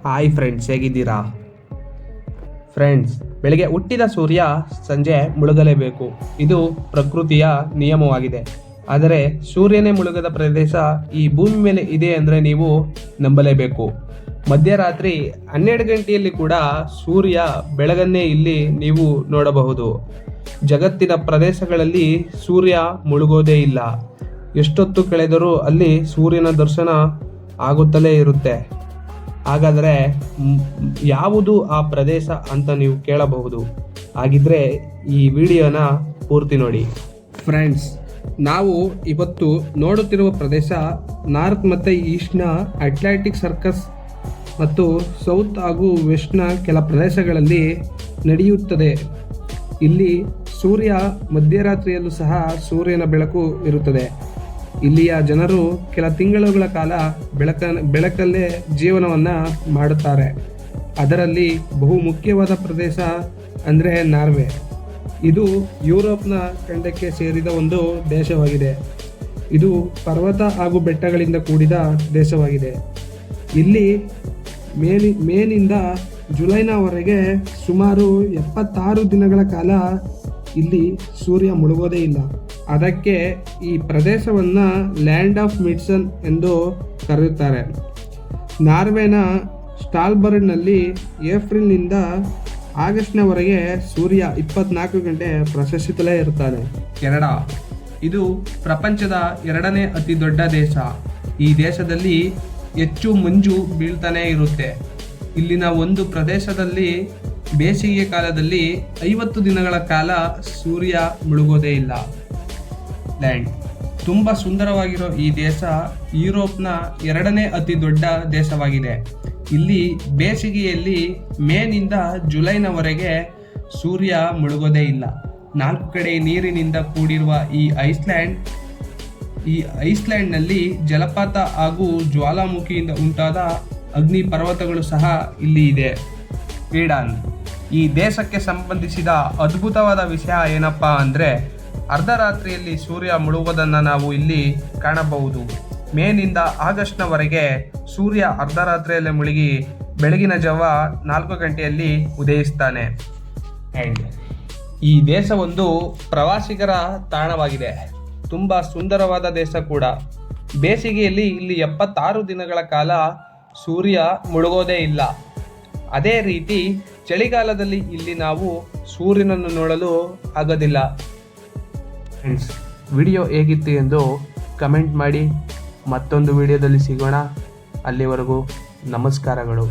Hi friends, ಹೇಗಿದ್ದೀರಾ? Friends, ಬೆಳಗ್ಗೆ ಹುಟ್ಟಿದ ಸೂರ್ಯ ಸಂಜೆ ಮುಳುಗಲೇಬೇಕು. ಇದು ಪ್ರಕೃತಿಯ ನಿಯಮವಾಗಿದೆ. ಆದರೆ ಸೂರ್ಯನೇ ಮುಳುಗದ ಪ್ರದೇಶ ಈ ಭೂಮಿ ಮೇಲೆ ಇದೆ ಅಂದರೆ ನೀವು ನಂಬಲೇಬೇಕು. ಮಧ್ಯರಾತ್ರಿ 12 ಗಂಟೆಯಲ್ಲಿ ಕೂಡ ಸೂರ್ಯ ಬೆಳಗನ್ನೇ ಇಲ್ಲಿ ನೀವು ನೋಡಬಹುದು. ಜಗತ್ತಿನ ಪ್ರದೇಶಗಳಲ್ಲಿ ಸೂರ್ಯ ಮುಳುಗೋದೇ ಇಲ್ಲ. ಎಷ್ಟೊತ್ತು ಕಳೆದರೂ ಅಲ್ಲಿ ಸೂರ್ಯನ ದರ್ಶನ ಆಗುತ್ತಲೇ ಇರುತ್ತೆ. ಹಾಗಾದರೆ ಯಾವುದು ಆ ಪ್ರದೇಶ ಅಂತ ನೀವು ಕೇಳಬಹುದು. ಹಾಗಿದ್ರೆ ಈ ವಿಡಿಯೋನ ಪೂರ್ತಿ ನೋಡಿ. ಫ್ರೆಂಡ್ಸ್, ನಾವು ಇವತ್ತು ನೋಡುತ್ತಿರುವ ಪ್ರದೇಶ ನಾರ್ತ್ ಮತ್ತು ಈಸ್ಟ್ನ ಅಟ್ಲಾಂಟಿಕ್ ಸರ್ಕಸ್ ಮತ್ತು ಸೌತ್ ಹಾಗೂ ವೆಸ್ಟ್ನ ಕೆಲ ಪ್ರದೇಶಗಳಲ್ಲಿ ನಡೆಯುತ್ತದೆ. ಇಲ್ಲಿ ಸೂರ್ಯ ಮಧ್ಯರಾತ್ರಿಯಲ್ಲೂ ಸಹ ಸೂರ್ಯನ ಬೆಳಕು ಇರುತ್ತದೆ. ಇಲ್ಲಿಯ ಜನರು ಕೆಲ ತಿಂಗಳುಗಳ ಕಾಲ ಬೆಳಕಲ್ಲೇ ಜೀವನವನ್ನು ಮಾಡುತ್ತಾರೆ. ಅದರಲ್ಲಿ ಬಹು ಮುಖ್ಯವಾದ ಪ್ರದೇಶ ಅಂದರೆ ನಾರ್ವೆ. ಇದು ಯುರೋಪ್ನ ಖಂಡಕ್ಕೆ ಸೇರಿದ ಒಂದು ದೇಶವಾಗಿದೆ. ಇದು ಪರ್ವತ ಹಾಗೂ ಬೆಟ್ಟಗಳಿಂದ ಕೂಡಿದ ದೇಶವಾಗಿದೆ. ಇಲ್ಲಿ ಮೇನಿಂದ ಜುಲೈನವರೆಗೆ ಸುಮಾರು 76 ದಿನಗಳ ಕಾಲ ಇಲ್ಲಿ ಸೂರ್ಯ ಮುಳುಗೋದೇ ಇಲ್ಲ. ಅದಕ್ಕೆ ಈ ಪ್ರದೇಶವನ್ನು ಲ್ಯಾಂಡ್ ಆಫ್ ಮಿಡ್ಸನ್ ಎಂದು ಕರೆಯುತ್ತಾರೆ. ನಾರ್ವೆನ ಸ್ಟಾಲ್ಬರ್ಡ್ನಲ್ಲಿ ಏಪ್ರಿಲ್ನಿಂದ ಆಗಸ್ಟ್ನವರೆಗೆ ಸೂರ್ಯ 24 ಗಂಟೆ ಪ್ರಕಾಶಿಸುತ್ತಲೇ ಇರುತ್ತಾನೆ. ಕೆನಡಾ ಇದು ಪ್ರಪಂಚದ 2ನೇ ಅತಿ ದೊಡ್ಡ ದೇಶ. ಈ ದೇಶದಲ್ಲಿ ಹೆಚ್ಚು ಮಂಜು ಬೀಳ್ತಾನೆ ಇರುತ್ತೆ. ಇಲ್ಲಿನ ಒಂದು ಪ್ರದೇಶದಲ್ಲಿ ಬೇಸಿಗೆ ಕಾಲದಲ್ಲಿ 50 ದಿನಗಳ ಕಾಲ ಸೂರ್ಯ ಮುಳುಗೋದೇ ಇಲ್ಲ. ಲ್ಯಾಂಡ್ ತುಂಬ ಸುಂದರವಾಗಿರೋ ಈ ದೇಶ ಯುರೋಪ್ನ 2ನೇ ಅತಿ ದೊಡ್ಡ ದೇಶವಾಗಿದೆ. ಇಲ್ಲಿ ಬೇಸಿಗೆಯಲ್ಲಿ ಮೇನಿಂದ ಜುಲೈನವರೆಗೆ ಸೂರ್ಯ ಮುಳುಗೋದೇ ಇಲ್ಲ. 4 ಕಡೆ ನೀರಿನಿಂದ ಕೂಡಿರುವ ಈ ಐಸ್ಲ್ಯಾಂಡ್ನಲ್ಲಿ ಜಲಪಾತ ಹಾಗೂ ಜ್ವಾಲಾಮುಖಿಯಿಂದ ಉಂಟಾದ ಅಗ್ನಿ ಪರ್ವತಗಳು ಸಹ ಇಲ್ಲಿ ಇದೆ. ಸ್ವೀಡನ್ ಈ ದೇಶಕ್ಕೆ ಸಂಬಂಧಿಸಿದ ಅದ್ಭುತವಾದ ವಿಷಯ ಏನಪ್ಪ ಅಂದರೆ ಅರ್ಧರಾತ್ರಿಯಲ್ಲಿ ಸೂರ್ಯ ಮುಳುಗೋದನ್ನು ನಾವು ಇಲ್ಲಿ ಕಾಣಬಹುದು. ಮೇನಿಂದ ಆಗಸ್ಟ್ನವರೆಗೆ ಸೂರ್ಯ ಅರ್ಧರಾತ್ರಿಯಲ್ಲೇ ಮುಳುಗಿ ಬೆಳಗಿನ ಜಾವ 4 ಗಂಟೆಯಲ್ಲಿ ಉದಯಿಸ್ತಾನೆ. ಈ ದೇಶ ಒಂದು ಪ್ರವಾಸಿಗರ ತಾಣವಾಗಿದೆ. ತುಂಬ ಸುಂದರವಾದ ದೇಶ ಕೂಡ. ಬೇಸಿಗೆಯಲ್ಲಿ ಇಲ್ಲಿ 76 ದಿನಗಳ ಕಾಲ ಸೂರ್ಯ ಮುಳುಗೋದೇ ಇಲ್ಲ. ಅದೇ ರೀತಿ ಚಳಿಗಾಲದಲ್ಲಿ ಇಲ್ಲಿ ನಾವು ಸೂರ್ಯನನ್ನು ನೋಡಲು ಆಗೋದಿಲ್ಲ. ಫ್ರೆಂಡ್ಸ್, ವಿಡಿಯೋ ಹೇಗಿತ್ತು ಎಂದು ಕಮೆಂಟ್ ಮಾಡಿ. ಮತ್ತೊಂದು ವಿಡಿಯೋದಲ್ಲಿ ಸಿಗೋಣ. ಅಲ್ಲಿವರೆಗೂ ನಮಸ್ಕಾರಗಳು.